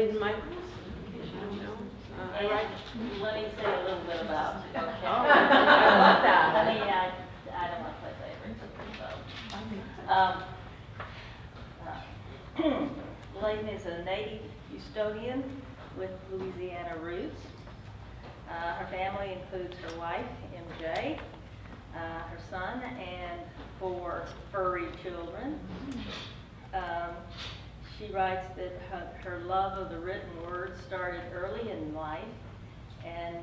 Laydin Michaels, in case you don't know. Let me say a little bit about it, okay? Oh, I love that. I mean, I don't want to play favorites, so. Laydin is a native Houstonian with Louisiana roots. Her family includes her wife, MJ, her son, and 4 furry children. She writes that her love of the written word started early in life, and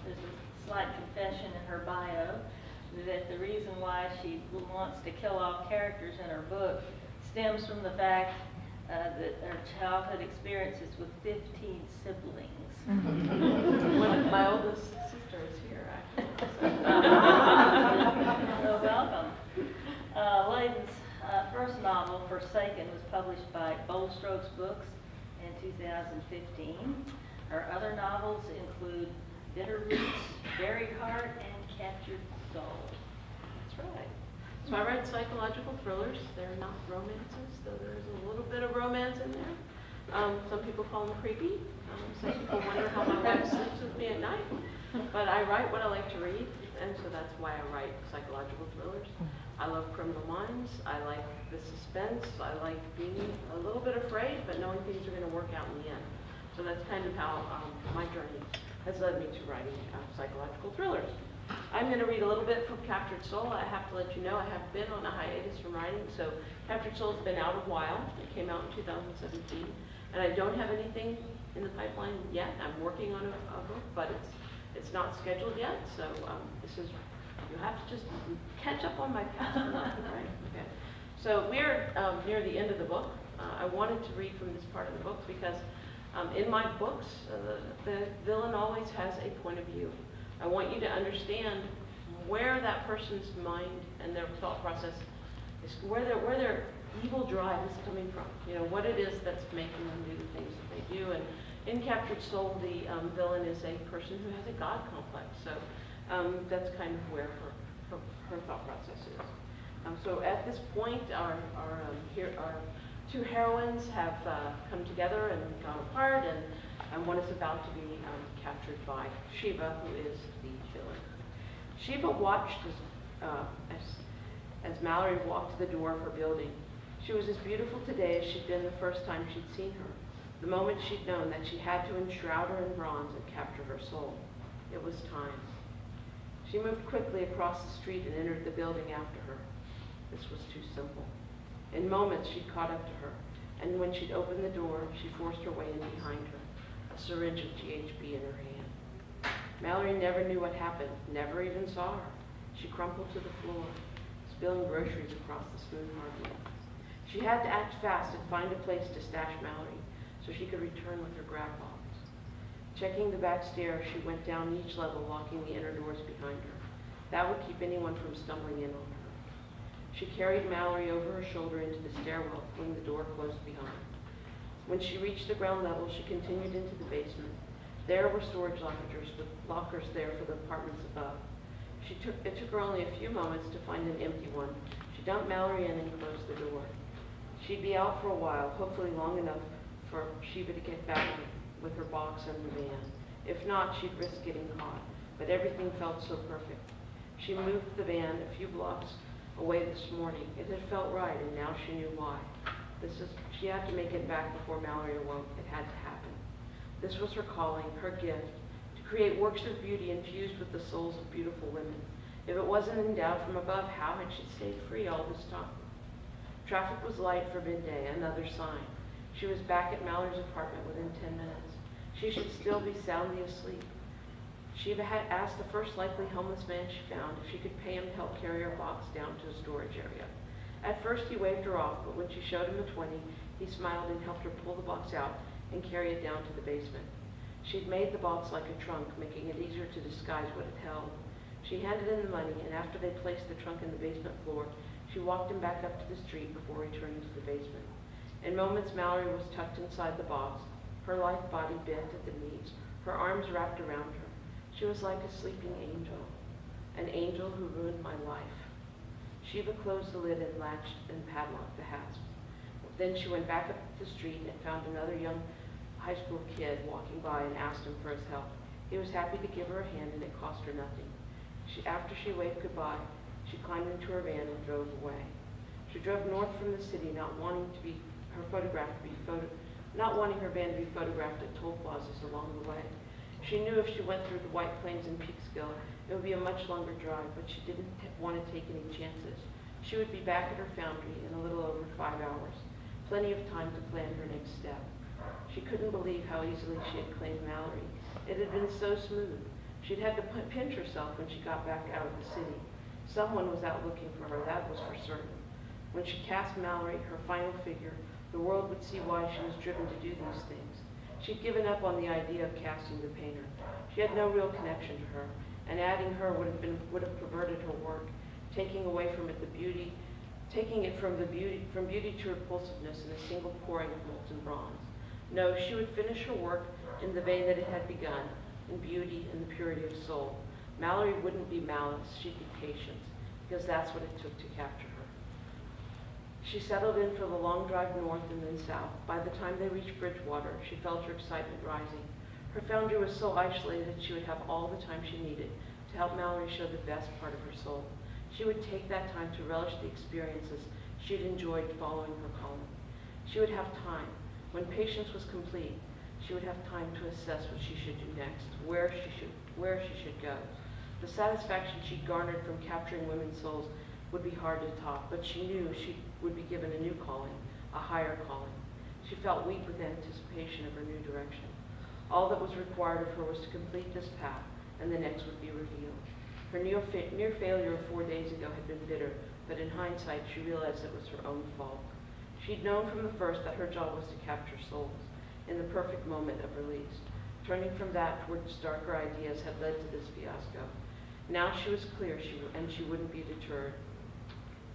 there's a slight confession in her bio that the reason why she wants to kill off characters in her book stems from the fact that her childhood experiences with 15 siblings. One of my oldest sister is here, actually. So welcome. Laydin's first novel, Forsaken, was published by Bold Strokes Books in 2015. Her other novels include Bitter Roots, Buried Heart, and Captured Soul. That's right. So I write psychological thrillers. They're not romances, though there's a little bit of romance in there. Some people call them creepy. Some people wonder how my wife sleeps with me at night. But I write what I like to read, and so that's why I write psychological thrillers. I love criminal minds. I like the suspense. I like being a little bit afraid, but knowing things are going to work out in the end. So that's kind of how my journey has led me to writing psychological thrillers. I'm going to read a little bit from Captured Soul. I have to let you know I have been on a hiatus from writing, so Captured Soul has been out a while. It came out in 2017, and I don't have anything in the pipeline yet. I'm working on a book, but it's not scheduled yet, so this is, you have to just catch up on my past life, right? Okay. So we're near the end of the book. I wanted to read from this part of the book because in my books, the villain always has a point of view. I want you to understand where that person's mind and their thought process is, where their evil drive is coming from. You know, what it is that's making them do the things that they do. And in Captured Soul, the villain is a person who has a God complex. So that's kind of where her thought process is. So at this point, our 2 heroines have come together and gone apart, and one is about to be captured by Shiva, who is the villain. Shiva watched as Mallory walked to the door of her building. She was as beautiful today as she'd been the first time she'd seen her, the moment she'd known that she had to enshroud her in bronze and capture her soul. It was time. She moved quickly across the street and entered the building after her. This was too simple. In moments, she'd caught up to her, and when she'd opened the door, she forced her way in behind her, a syringe of GHB in her hand. Mallory never knew what happened, never even saw her. She crumpled to the floor, spilling groceries across the smooth hardwood. She had to act fast and find a place to stash Mallory so she could return with her grab box. Checking the back stairs, she went down each level, locking the inner doors behind her. That would keep anyone from stumbling in on her. She carried Mallory over her shoulder into the stairwell, pulling the door closed behind. When she reached the ground level, she continued into the basement. There were storage lockers there for the apartments above. It took her only a few moments to find an empty one. She dumped Mallory in and closed the door. She'd be out for a while, hopefully long enough for Shiva to get back with her box and the van. If not, she'd risk getting caught, but everything felt so perfect. She moved the van a few blocks away this morning. It had felt right, and now she knew why. She had to make it back before Mallory awoke. It had to happen. This was her calling, her gift, to create works of beauty infused with the souls of beautiful women. If it wasn't endowed from above, how had she stayed free all this time? Traffic was light for midday, another sign. She was back at Mallory's apartment within 10 minutes. She should still be soundly asleep. Shiva had asked the first likely homeless man she found if she could pay him to help carry her box down to a storage area. At first he waved her off, but when she showed him a 20, he smiled and helped her pull the box out and carry it down to the basement. She'd made the box like a trunk, making it easier to disguise what it held. She handed him the money, and after they placed the trunk in the basement floor, she walked him back up to the street before returning to the basement. In moments, Mallory was tucked inside the box, her lithe body bent at the knees, her arms wrapped around her. She was like a sleeping angel, an angel who ruined my life. Shiva closed the lid and latched and padlocked the hasp. Then she went back up the street and found another young high school kid walking by and asked him for his help. He was happy to give her a hand, and it cost her nothing. After she waved goodbye, she climbed into her van and drove away. She drove north from the city, not wanting her van to be photographed at toll plazas along the way. She knew if she went through the White Plains and Peekskill, it would be a much longer drive, but she didn't want to take any chances. She would be back at her foundry in a little over 5 hours, plenty of time to plan her next step. She couldn't believe how easily she had claimed Mallory. It had been so smooth. She'd had to pinch herself when she got back out of the city. Someone was out looking for her, that was for certain. When she cast Mallory, her final figure, the world would see why she was driven to do these things. She'd given up on the idea of casting the painter. She had no real connection to her, and adding her would have perverted her work, taking away from it from beauty to repulsiveness in a single pouring of molten bronze. No, she would finish her work in the vein that it had begun, in beauty and the purity of soul. Mallory wouldn't be malice, she'd be patience, because that's what it took to capture her. She settled in for the long drive north and then south. By the time they reached Bridgewater, she felt her excitement rising. Her foundry was so isolated that she would have all the time she needed to help Mallory show the best part of her soul. She would take that time to relish the experiences she'd enjoyed following her calling. She would have time. When patience was complete, she would have time to assess what she should do next, where she should go. The satisfaction she garnered from capturing women's souls would be hard to top, but she knew she would be given a new calling, a higher calling. She felt weak with anticipation of her new direction. All that was required of her was to complete this path, and the next would be revealed. Her near failure of 4 days ago had been bitter, but in hindsight, she realized it was her own fault. She'd known from the first that her job was to capture souls in the perfect moment of release. Turning from that towards darker ideas had led to this fiasco. Now she was clear, and she wouldn't be deterred.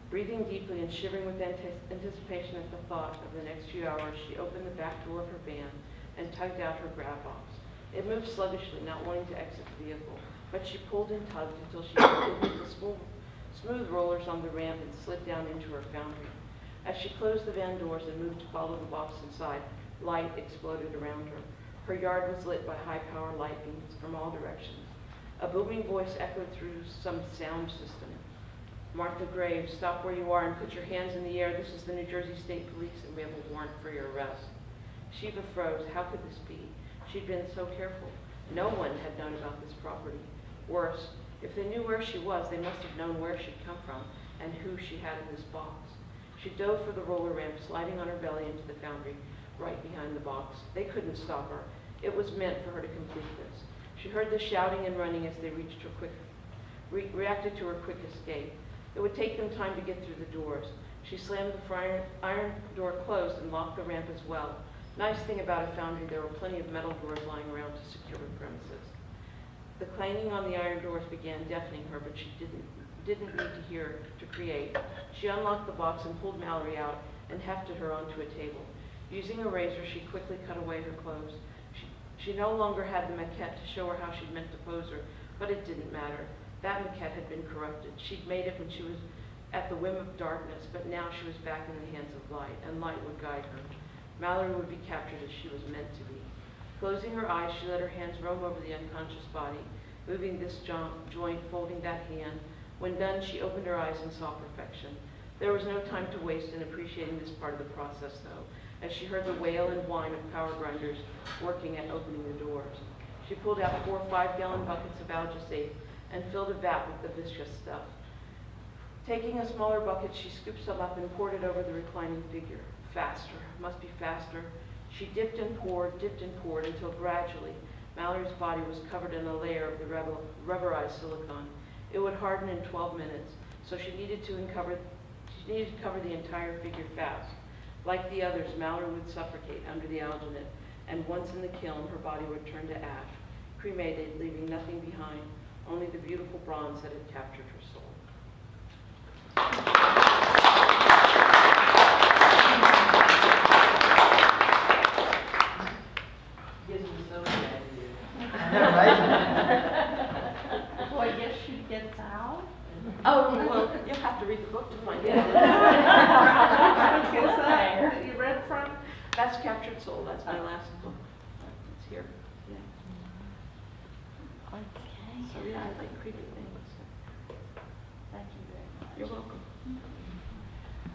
Breathing deeply and shivering with anticipation at the thought of the next few hours, she opened the back door of her van and tugged out her grab box. It moved sluggishly, not wanting to exit the vehicle, but she pulled and tugged until she hit the smooth rollers on the ramp and slid down into her foundry. As she closed the van doors and moved to follow the box inside, light exploded around her. Her yard was lit by high-power light beams from all directions. A booming voice echoed through some sound system. "Martha Graves, stop where you are and put your hands in the air. This is the New Jersey State Police, and we have a warrant for your arrest." Shiva froze. How could this be? She'd been so careful. No one had known about this property. Worse, if they knew where she was, they must have known where she'd come from and who she had in this box. She dove for the roller ramp, sliding on her belly into the foundry, right behind the box. They couldn't stop her. It was meant for her to complete this. She heard the shouting and running as they reacted to her quick escape. It would take them time to get through the doors. She slammed the iron door closed and locked the ramp as well. Nice thing about a foundry, there were plenty of metal doors lying around to secure the premises. The clanging on the iron doors began deafening her, but she didn't need to hear to create. She unlocked the box and pulled Mallory out and hefted her onto a table. Using a razor, she quickly cut away her clothes. She no longer had the maquette to show her how she'd meant to pose her, but it didn't matter. That maquette had been corrupted. She'd made it when she was at the whim of darkness, but now she was back in the hands of light, and light would guide her. Mallory would be captured as she was meant to be. Closing her eyes, she let her hands roam over the unconscious body, moving this joint, folding that hand. When done, she opened her eyes and saw perfection. There was no time to waste in appreciating this part of the process, though, as she heard the wail and whine of power grinders working at opening the doors. She pulled out 4 5-gallon buckets of algasape and filled a vat with the viscous stuff. Taking a smaller bucket, she scooped some up and poured it over the reclining figure. Faster, must be faster. She dipped and poured until gradually Mallory's body was covered in a layer of the rubberized silicone. It would harden in 12 minutes, so she needed to cover the entire figure fast. Like the others, Mallory would suffocate under the alginate, and once in the kiln, her body would turn to ash, cremated, leaving nothing behind, only the beautiful bronze that had captured her soul. Gives me so mad. Well, I guess she gets out. Oh, well, you'll have to read the book to find out. I was gonna say, you read from? That's Captured Soul. That's my last book. Okay. So yeah, I like creepy things. Thank you very much. You're welcome.